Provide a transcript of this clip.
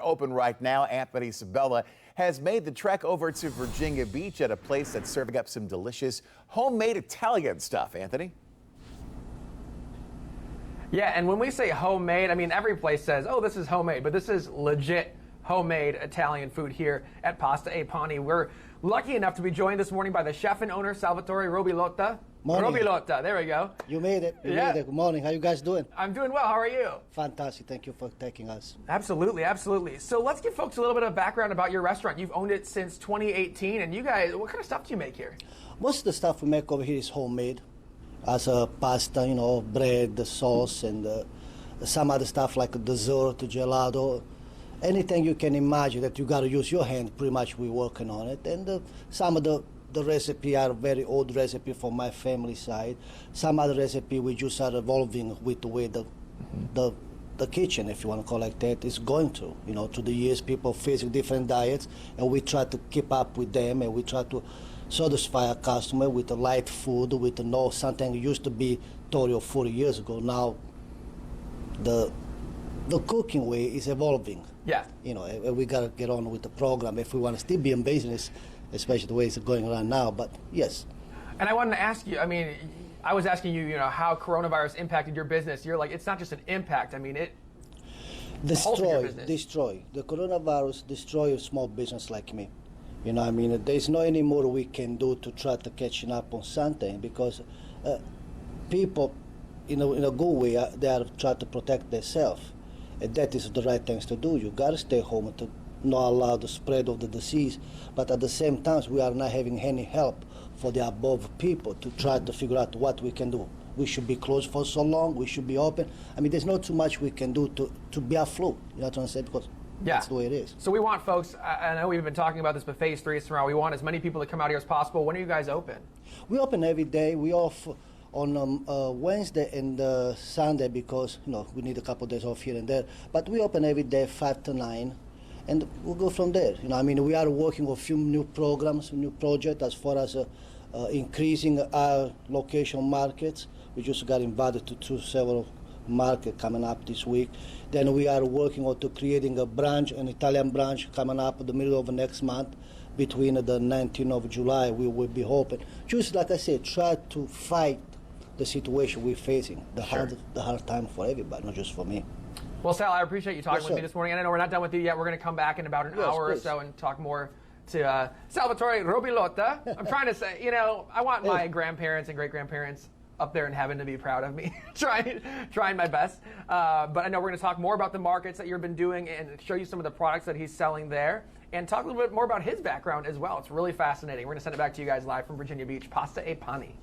Open right now. Anthony Sabella has made the trek over to Virginia Beach at a place that's serving up some delicious homemade Italian stuff. Anthony? Yeah, and when we say homemade, I mean, every place says, oh, this is homemade, but this is legit homemade Italian food here at Pasta e Pani. We're lucky enough to be joined this morning by the chef and owner, Salvatore Robilotta. Morning. Robilotta, there we go. You made it. You Yeah. made it. Good morning. How you guys doing? I'm doing well. How are you? Fantastic. Thank you for taking us. Absolutely, absolutely. So let's give folks a little bit of background about your restaurant. You've owned it since 2018, and you guys, what kind of stuff do you make here? Most of the stuff we make over here is homemade, as a pasta, you know, bread, the sauce, and some other stuff like dessert, gelato. Anything you can imagine that you got to use your hand, pretty much we're working on it. And some of the recipe are very old recipe from my family side. Some other recipe we just are evolving with the way the kitchen, if you want to call it like that, is going to. You know, through the years, people facing different diets, and we try to keep up with them, and we try to satisfy a customer with the light food, with the no something used to be 30 or 40 years ago. Now, the cooking way is evolving. Yeah. You know, and we got to get on with the program if we want to still be in business, especially the way it's going around now. But yes. And I wanted to ask you, I mean, I was asking you, how coronavirus impacted your business. You're like, it's not just an impact. I mean, it halted your business. Destroy. The coronavirus destroy a small business like me. You know, I mean, there's no any more we can do to try to catching up on something because people, in a good way, they are trying to protect themselves. And that is the right things to do. You got to stay home to not allow the spread of the disease. But at the same time, we are not having any help for the above people to try to figure out what we can do. We should be closed for so long. We should be open. I mean, there's not too much we can do to be afloat. You know what I'm saying? Because that's the way it is. So we want folks, I know we've been talking about this, but phase 3 is tomorrow. We want as many people to come out here as possible. When are you guys open? We open every day. We off on Wednesday and Sunday because, we need a couple of days off here and there. But we open every day 5 to 9. And we'll go from there. I mean, we are working on a few new programs, new projects as far as increasing our location markets. We just got invited to several markets coming up this week. Then we are working on to creating a branch, an Italian branch coming up in the middle of next month. Between the 19th of July, we will be open. Just like I said, try to fight the situation we're facing, the hard time for everybody, not just for me. Well, Sal, I appreciate you talking with me this morning. And I know we're not done with you yet. We're going to come back in about an hour or so and talk more to Salvatore Robilotta. I'm trying to say, I want my grandparents and great-grandparents up there in heaven to be proud of me. trying my best. But I know we're going to talk more about the markets that you've been doing and show you some of the products that he's selling there and talk a little bit more about his background as well. It's really fascinating. We're going to send it back to you guys live from Virginia Beach. Pasta e Pani.